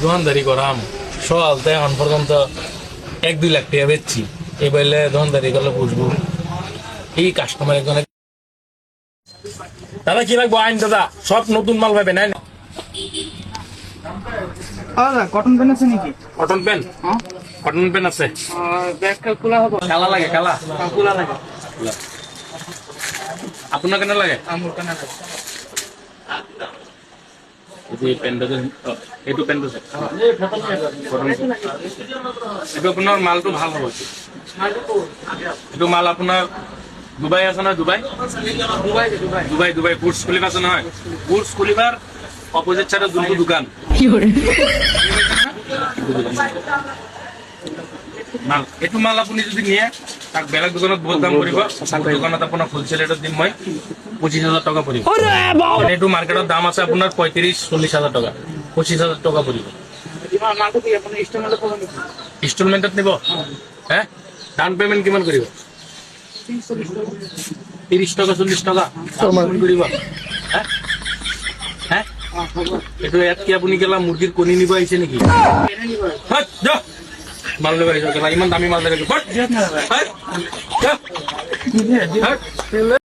দোকানদারি করাম সকালতে এখন পর্যন্ত 1-2 লাখ টাকা বেচছি। এবারে দোকানদারি করলে বুঝবো এই কাস্টমার একজনে। দাদা কি লাগবো আইন দাদা? সব নতুন মাল পাবেন। দাদা কটন প্যান্ট আছে নাকি? কটন প্যান্ট, কটন প্যান্ট আছে। ব্যাগটা খোলা হবে? কালা লাগে, কালা খোলা লাগে। আপনার কেন লাগে? আমার কেন লাগে? এইটো পেন্ট আছে, এইটো আপোনাৰ মালটো ভাল হ'ব। এইটো মাল আপোনাৰ দুবাই আছে নহয়? দুবাই দুবাই দুবাই বুৰ্জ খলিফা আছে নহয়? বুৰ্জ খলিফাৰ অপজিট চাইডত যোনটো দোকান মাল, এইটো মাল আপুনি যদি নিয়ে তাক বেলেগ দোকানত বহুত দাম পৰিব। দোকানত আপোনাক হোলচেল ৰেটত দিম মই 25,000 টকা পৰিব। এইটো মাৰ্কেটৰ দাম আছে আপোনাৰ 35-40 হাজাৰ টকা, 25,000 টকা পৰিব। ইনষ্টলমেণ্টত নিব? হে ডাউন পেমেণ্ট কিমান কৰিব? 30 টকা 40 টকা কৰিব। এইটো ইয়াত কি আপুনি কেলা মুৰ্গীৰ কণী নিব আহিছে নেকি? মাল নিব আহিছে কেলা, ইমান দামী মাল লাগে।